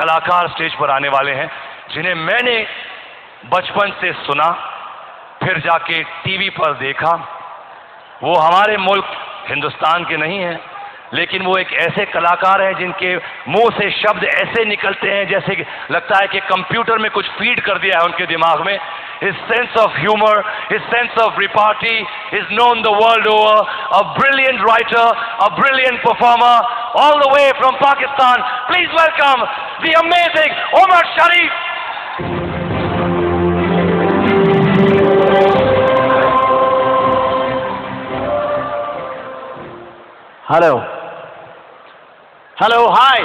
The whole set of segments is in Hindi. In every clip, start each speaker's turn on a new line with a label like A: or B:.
A: कलाकार स्टेज पर आने वाले हैं जिन्हें मैंने बचपन से सुना, फिर जाके टीवी पर देखा। वो हमारे मुल्क हिंदुस्तान के नहीं हैं, लेकिन वो एक ऐसे कलाकार हैं जिनके मुंह से शब्द ऐसे निकलते हैं जैसे कि लगता है कि कंप्यूटर में कुछ फीड कर दिया है उनके दिमाग में। His sense of humor, his sense of repartee is known the world over. A brilliant writer, a brilliant performer, all the way from Pakistan. Please welcome the amazing Omar Sharif.
B: Hello. Hello, hi.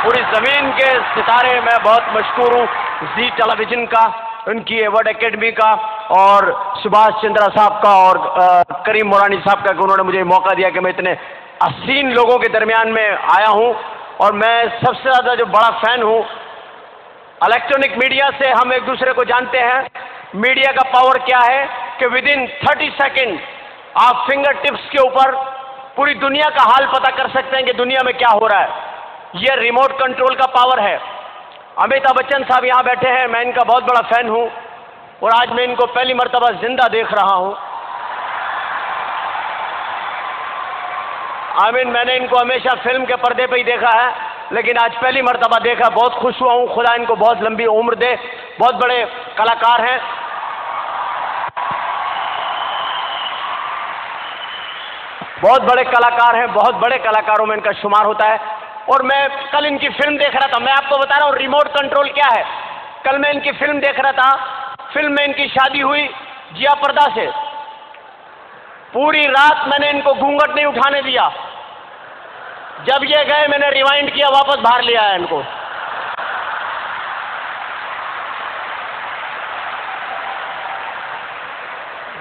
B: पूरी जमीन के सितारे, मैं बहुत मशहूर हूँ जी टेलीविजन का, उनकी अवार्ड एकेडमी का, और सुभाष चंद्रा साहब का, और करीम मोरानी साहब का, कि उन्होंने मुझे मौका दिया कि मैं इतने हसीन लोगों के दरमियान में आया हूँ। और मैं सबसे ज़्यादा जो बड़ा फ़ैन हूँ, इलेक्ट्रॉनिक मीडिया से हम एक दूसरे को जानते हैं। मीडिया का पावर क्या है कि विदिन 30 सेकेंड आप फिंगर टिप्स के ऊपर पूरी दुनिया का हाल पता कर सकते हैं कि दुनिया में क्या हो रहा है। ये रिमोट कंट्रोल का पावर है। अमिताभ बच्चन साहब यहाँ बैठे हैं, मैं इनका बहुत बड़ा फैन हूँ, और आज मैं इनको पहली मर्तबा जिंदा देख रहा हूँ। मैंने इनको हमेशा फिल्म के पर्दे पे ही देखा है, लेकिन आज पहली मर्तबा देखा, बहुत खुश हुआ हूँ। खुदा इनको बहुत लंबी उम्र दे। बहुत बड़े कलाकार हैं। बहुत बड़े कलाकार हैं, बहुत बड़े कलाकारों में इनका शुमार होता है। और मैं कल इनकी फिल्म देख रहा था, मैं आपको बता रहा हूँ रिमोट कंट्रोल क्या है। कल मैं इनकी फिल्म देख रहा था, फिल्म में इनकी शादी हुई जिया पर्दा से। पूरी रात मैंने इनको घूंघट नहीं उठाने दिया। जब ये गए मैंने रिवाइंड किया, वापस बाहर ले आया इनको।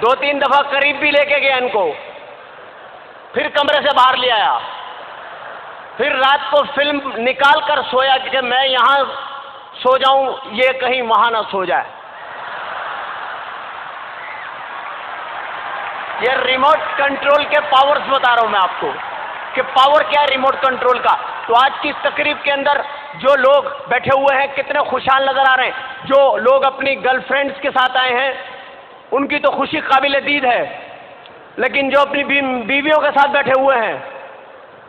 B: दो तीन दफा करीब भी लेके गया इनको, फिर कमरे से बाहर ले आया, फिर रात को फिल्म निकाल कर सोया कि मैं यहां सो जाऊं, ये कहीं वहां ना सो जाए। ये रिमोट कंट्रोल के पावर्स बता रहा हूं मैं आपको कि पावर क्या है रिमोट कंट्रोल का। तो आज की तकरीब के अंदर जो लोग बैठे हुए हैं कितने खुशहाल नजर आ रहे हैं। जो लोग अपनी गर्लफ्रेंड्स के साथ आए हैं उनकी तो खुशी काबिल दीद है, लेकिन जो अपनी बीवियों के साथ बैठे हुए हैं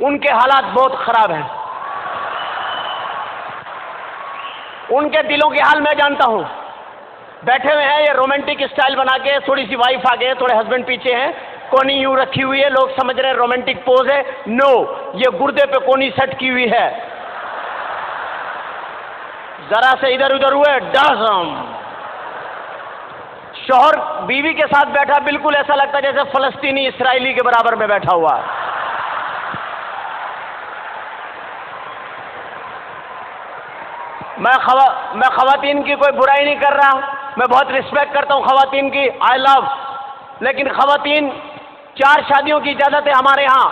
B: उनके हालात बहुत खराब हैं। उनके दिलों के हाल मैं जानता हूं। बैठे हुए हैं ये रोमांटिक स्टाइल बना के, थोड़ी सी वाइफ आगे है, थोड़े हस्बैंड पीछे हैं, कोनी यूं रखी हुई है। लोग समझ रहे हैं रोमांटिक पोज है। नो, ये गुर्दे पे कोनी सेट की हुई है। जरा से इधर उधर हुए डसम। शौहर बीवी के साथ बैठा, बिल्कुल ऐसा लगता है जैसे फलस्तीनी इसराइली के बराबर में बैठा हुआ है। मैं खवातीन की कोई बुराई नहीं कर रहा, मैं बहुत रिस्पेक्ट करता हूं खवातीन की, आई लव। लेकिन खवातीन 4 शादियों की इजाजत है हमारे यहां,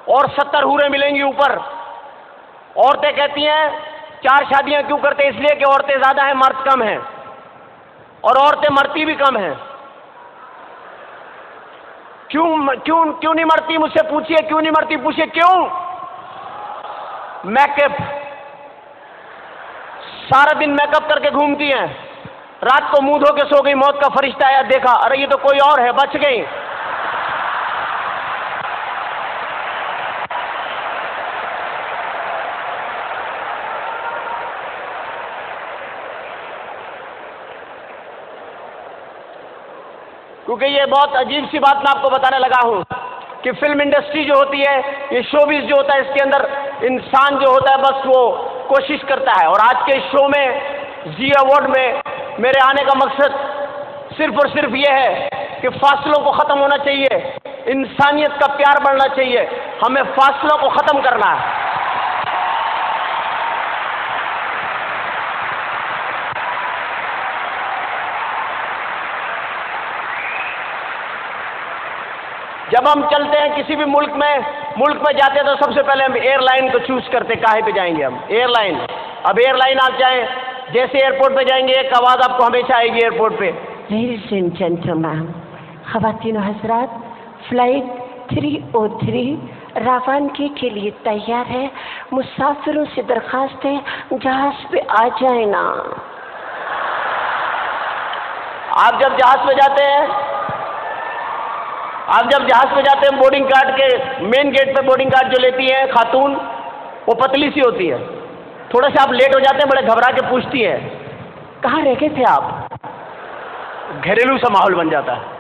B: और 70 हूरें मिलेंगी ऊपर। औरतें कहती हैं 4 शादियां क्यों करते, इसलिए कि औरतें ज्यादा हैं, मर्द कम हैं, और औरतें मरती भी कम हैं। क्यों नहीं मरती, मुझसे पूछिए क्यों नहीं मरती, पूछिए क्यों। मेकअप, सारा दिन मेकअप करके घूमती हैं, रात को मुंह धो के सो गई, मौत का फरिश्ता आया, देखा अरे ये तो कोई और है, बच गई। क्योंकि ये बहुत अजीब सी बात मैं आपको बताने लगा हूं कि फिल्म इंडस्ट्री जो होती है, ये शोबिज जो होता है, इसके अंदर इंसान जो होता है बस वो कोशिश करता है। और आज के शो में, जी अवार्ड में मेरे आने का मकसद सिर्फ और सिर्फ ये है कि फासलों को ख़त्म होना चाहिए, इंसानियत का प्यार बढ़ना चाहिए, हमें फासलों को ख़त्म करना है। जब हम चलते हैं किसी भी मुल्क में जाते हैं तो सबसे पहले हम एयरलाइन को चूज करते हैं, काहे पे जाएंगे हम, एयरलाइन। अब एयरलाइन आप जाएं, जैसे एयरपोर्ट पे जाएंगे एक आवाज़ आपको हमेशा आएगी एयरपोर्ट पे,
C: Ladies and gentlemen, ख़वातीन हज़रात, फ्लाइट यात्री ओधरी रवानगी के लिए तैयार है। मुसाफिरों से दरखास्त है जहाज पे आ जाए ना।
B: आप जब जहाज पे जाते हैं बोर्डिंग कार्ड के मेन गेट पे बोर्डिंग कार्ड जो लेती हैं खातून, वो पतली सी होती है। थोड़ा सा आप लेट हो जाते हैं, बड़े घबरा के पूछती है कहाँ रह गए थे आप। घरेलू सा माहौल बन जाता है।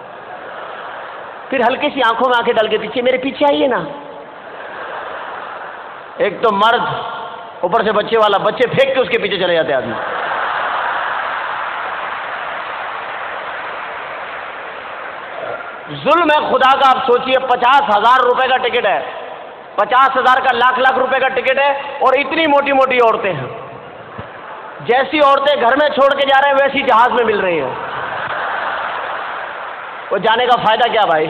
B: फिर हल्की सी आंखों में आंखें डाल के पीछे, मेरे पीछे आइए ना। एक तो मर्द, ऊपर से बच्चे वाला, बच्चे फेंक के उसके पीछे चले जाते आदमी। जुल्म है खुदा का। आप सोचिए, 50,000 रुपए का टिकट है, 50,000 का लाख रुपए का टिकट है, और इतनी मोटी मोटी औरतें हैं। जैसी औरतें घर में छोड़ के जा रहे हैं वैसी जहाज में मिल रही हैं। वो जाने का फायदा क्या भाई।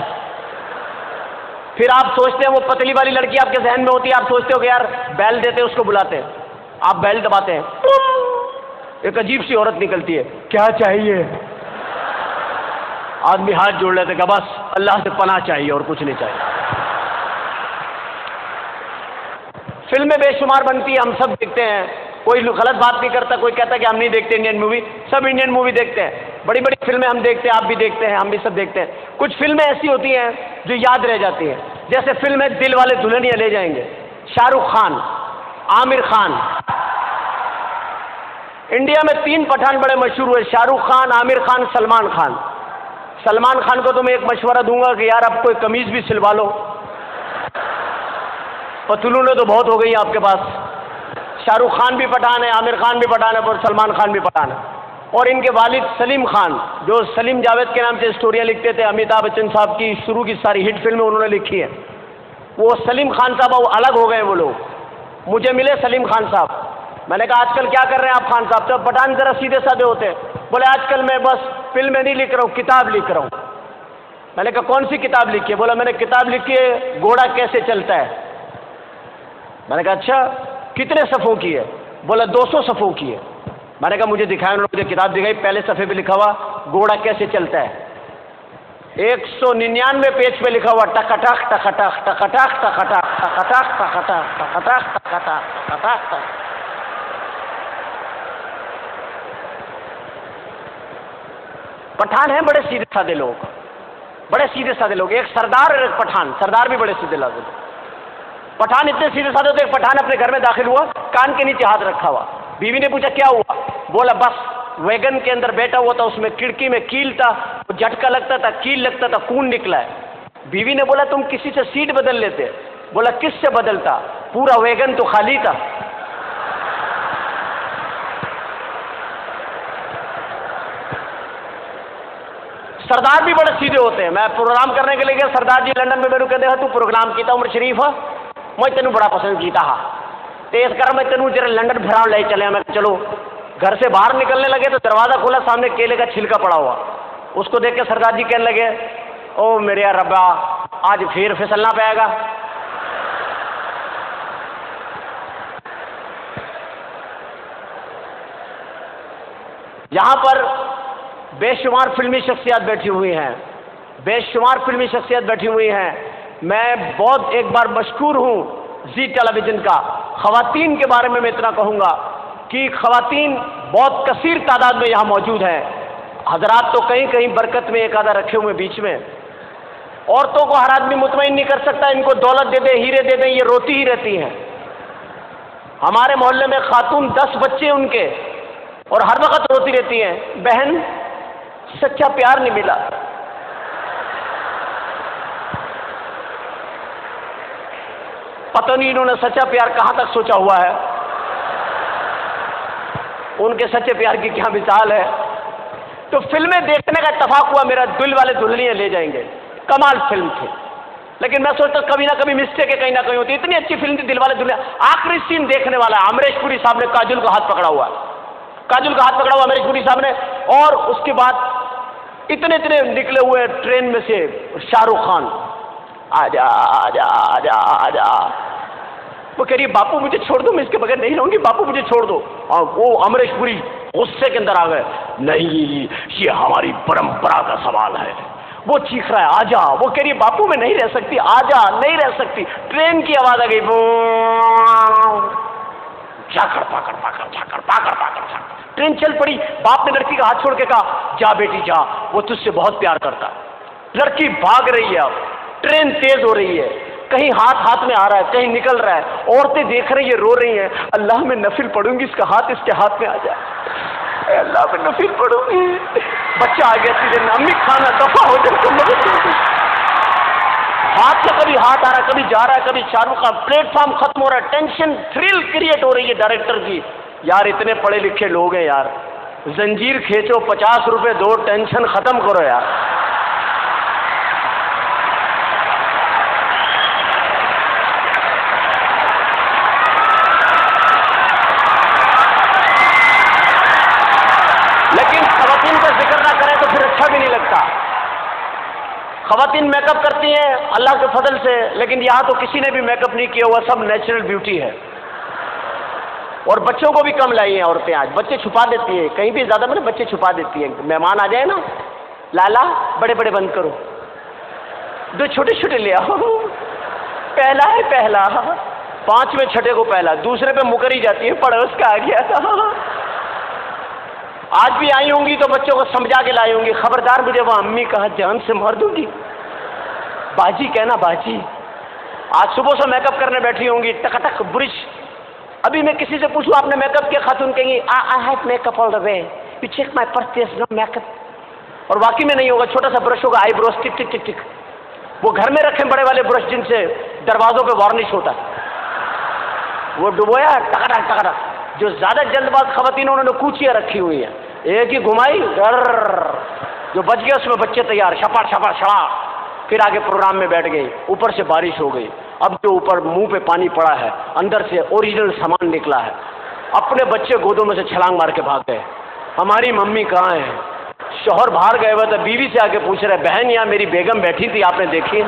B: फिर आप सोचते हैं, वो पतली वाली लड़की आपके जहन में होती है, आप सोचते हो कि यार बैल देते हैं उसको, बुलाते हैं, आप बैल दबाते हैं, एक अजीब सी औरत निकलती है, क्या चाहिए। आदमी हाथ जोड़ लेते हैं, बस अल्लाह से पनाह चाहिए और कुछ नहीं चाहिए। फिल्में बेशुमार बनती है, हम सब देखते हैं, कोई गलत बात नहीं करता, कोई कहता कि हम नहीं देखते इंडियन मूवी। सब इंडियन मूवी देखते हैं, बड़ी बड़ी फिल्में हम देखते हैं, आप भी देखते हैं, हम भी सब देखते हैं। कुछ फिल्में ऐसी होती हैं जो याद रह जाती हैं, जैसे फिल्म है दिल वाले दुल्हनिया ले जाएंगे, शाहरुख खान, आमिर खान। इंडिया में 3 पठान बड़े मशहूर हुए, शाहरुख खान, आमिर खान, सलमान खान। सलमान खान को तो मैं एक मशवरा दूंगा कि यार अब कोई कमीज भी सिलवा लो, पतलूने तो बहुत हो गई है आपके पास। शाहरुख खान भी पठान है, आमिर खान भी पठान है, और सलमान खान भी पठान है। और इनके वालिद सलीम खान, जो सलीम जावेद के नाम से स्टोरियाँ लिखते थे, अमिताभ बच्चन साहब की शुरू की सारी हिट फिल्में उन्होंने लिखी हैं, वो सलीम खान साहब वो अलग हो गए। वो लोग मुझे मिले सलीम खान साहब, मैंने कहा आजकल क्या कर रहे हैं आप खान साहब। तो पठान जरा सीधे साधे होते हैं, बोले आजकल मैं बस फिल्में नहीं लिख रहा हूँ, किताब लिख रहा हूँ। मैंने कहा कौन सी किताब लिखी है। बोला मैंने किताब लिखी है घोड़ा कैसे चलता है। मैंने कहा अच्छा, कितने सफ़ों की है। बोला 200 सफ़ों की है। मैंने कहा मुझे दिखाया। उन्होंने मुझे किताब दिखाई, पहले सफ़े पे लिखा हुआ घोड़ा कैसे चलता है, 199 पेज पे लिखा हुआ टकटक टकटक टकटक टकटक टकटक टकटक टकटक टकटक टकटक। पठान हैं बड़े सीधे साधे लोग, बड़े सीधे साधे लोग। एक सरदार और एक पठान, सरदार भी बड़े सीधे साधे लोग। पठान इतने सीधे साधे होते, एक पठान अपने घर में दाखिल हुआ, कान के नीचे हाथ रखा हुआ। बीवी ने पूछा क्या हुआ। बोला बस वैगन के अंदर बैठा हुआ था, उसमें खिड़की में कील था, झटका लगता था, कील लगता था, खून निकला है। बीवी ने बोला तुम किसी से सीट बदल लेते। बोला किससे बदलता, पूरा वैगन तो खाली था। सरदार भी बड़े सीधे होते हैं। मैं प्रोग्राम करने के लिए गया, सरदार जी लंदन में मेरे कहते हैं तू प्रोग्राम किया उमर शरीफ है, मैं तेन बड़ा पसंद किया हा, तो इस कारण मैं तेन जरा लंदन फिराने ले चले। मैं चलो। घर से बाहर निकलने लगे तो दरवाज़ा खोला, सामने केले का छिलका पड़ा हुआ। उसको देख के सरदार जी कहने लगे ओ मेरे यार रब्बा, आज फिर फिसलना पाएगा। यहाँ पर बेशुमार फिल्मी शख्सियत बैठी हुई हैं, बेशुमार फिल्मी शख्सियत बैठी हुई हैं। मैं बहुत एक बार मशकूर हूँ जी टेलीविज़न का। ख़वातीन के बारे में मैं इतना कहूँगा कि ख़वातीन बहुत कसीर तादाद में यहाँ मौजूद हैं। हजरात तो कहीं कहीं बरकत में एक आधा रखे हुए बीच में। औरतों को हर आदमी मुतमईन नहीं कर सकता, इनको दौलत दे दें, हीरे दे दें, ये रोती ही रहती हैं। हमारे मोहल्ले में खातून 10 बच्चे उनके, और हर वक्त रोती रहती हैं, बहन सच्चा प्यार नहीं मिला। पता नहीं इन्होंने सच्चा प्यार कहां तक सोचा हुआ है, उनके सच्चे प्यार की क्या मिसाल है। तो फिल्में देखने का इत्तेफाक हुआ मेरा, दिल वाले दुल्हनिया ले जाएंगे, कमाल फिल्म थी। लेकिन मैं सोचता कभी ना कभी मिस्टेक है, कहीं ना कहीं होती। इतनी अच्छी फिल्म थी दिल वाले दुल्हनिया। आखिरी सीन देखने वाला है, अमरीश पुरी साहब ने काजोल का हाथ पकड़ा हुआ है, काजोल का हाथ पकड़ा हुआ अमरीश पुरी साहब ने, और उसके बाद इतने इतने निकले हुए ट्रेन में से शाहरुख खान, आजा आजा आजा आजा। वो कह रही है बापू मुझे छोड़ दो, मैं इसके बगैर नहीं रहूंगी, बापू मुझे छोड़ दो। और वो अमरीश पुरी गुस्से के अंदर आ गए, नहीं ये हमारी परंपरा का सवाल है, वो चीख रहा है आजा, वो कह रही है बापू मैं नहीं रह सकती, आजा, नहीं रह सकती। ट्रेन की आवाज आ गई, झाकड़ पाकड़ पाकड़ झाकड़ पाकड़ पाकड़ झाकड़। ट्रेन चल पड़ी। बाप ने लड़की का हाथ छोड़ के कहा जा बेटी जा, वो तुझसे बहुत प्यार करता। लड़की भाग रही है। अब ट्रेन तेज हो रही है, कहीं हाथ हाथ में आ रहा है, कहीं निकल रहा है। औरतें देख रही है, रो रही हैं, अल्लाह मैं नफिल पढ़ूंगी, इसका हाथ इसके हाथ में आ जाए, अल्लाह मैं नफिल पढ़ूंगी। बच्चा आ गया सीधे, अम्मी खाना दफा हो जाए। हाथ से कभी हाथ आ रहा, कभी जा रहा है, कभी शाहरुख खान। प्लेटफॉर्म खत्म हो रहा है, टेंशन थ्रिल क्रिएट हो रही है डायरेक्टर की। यार इतने पढ़े लिखे लोग हैं यार, जंजीर खींचो, 50 रुपए दो, टेंशन खत्म करो यार। लेकिन खवातीन का जिक्र ना करें तो फिर अच्छा भी नहीं लगता। खवातीन मेकअप करती हैं अल्लाह के फजल से, लेकिन यहाँ तो किसी ने भी मेकअप नहीं किया हुआ, सब नेचुरल ब्यूटी है। और बच्चों को भी कम लाई हैं औरतें आज, बच्चे छुपा देती हैं, कहीं भी ज्यादा मैंने बच्चे छुपा देती हैं। मेहमान आ जाए ना, लाला बड़े बड़े बंद करो, दो छोटे छोटे ले आओ, पहला है पहला, 5वें छठे को पहला, दूसरे पे मुकरी जाती है, पड़ोस का आ गया था। आज भी आई होंगी तो बच्चों को समझा के लाई होंगी, खबरदार मुझे वो अम्मी कहा जान से मार दूंगी, बाजी कहना बाजी। आज सुबह से मेकअप करने बैठी होंगी, टकटक ब्रिश। अभी मैं किसी से पूछूं आपने मेकअप किया, खातून कहेंगी I have makeup all the way, you check my purse, no makeup. और वाकई में नहीं होगा, छोटा सा ब्रश होगा, आईब्रोज टिक टिक टिक टिक। वो घर में रखें बड़े वाले ब्रश जिनसे दरवाजों पे वार्निश होता है, वो डुबोया टकटक टकटक। जो ज्यादा जल्दबाज खवातीन उन्होंने कूचियां रखी हुई है, एक ही घुमाई जो बच गया उसमें बच्चे तैयार, छपा छपा छड़ा। फिर आगे प्रोग्राम में बैठ गई, ऊपर से बारिश हो गई, अब जो ऊपर मुंह पे पानी पड़ा है, अंदर से ओरिजिनल सामान निकला है। अपने बच्चे गोदों में से छलांग मार के भाग गए, हमारी मम्मी कहाँ है? शौहर बाहर गए हुए तो बीवी से आके पूछ रहे बहन यहाँ मेरी बेगम बैठी थी, आपने देखी?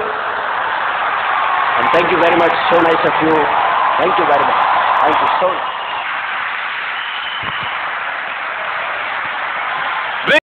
B: Thank you very much, so nice of you, thank you very much, thank you so much.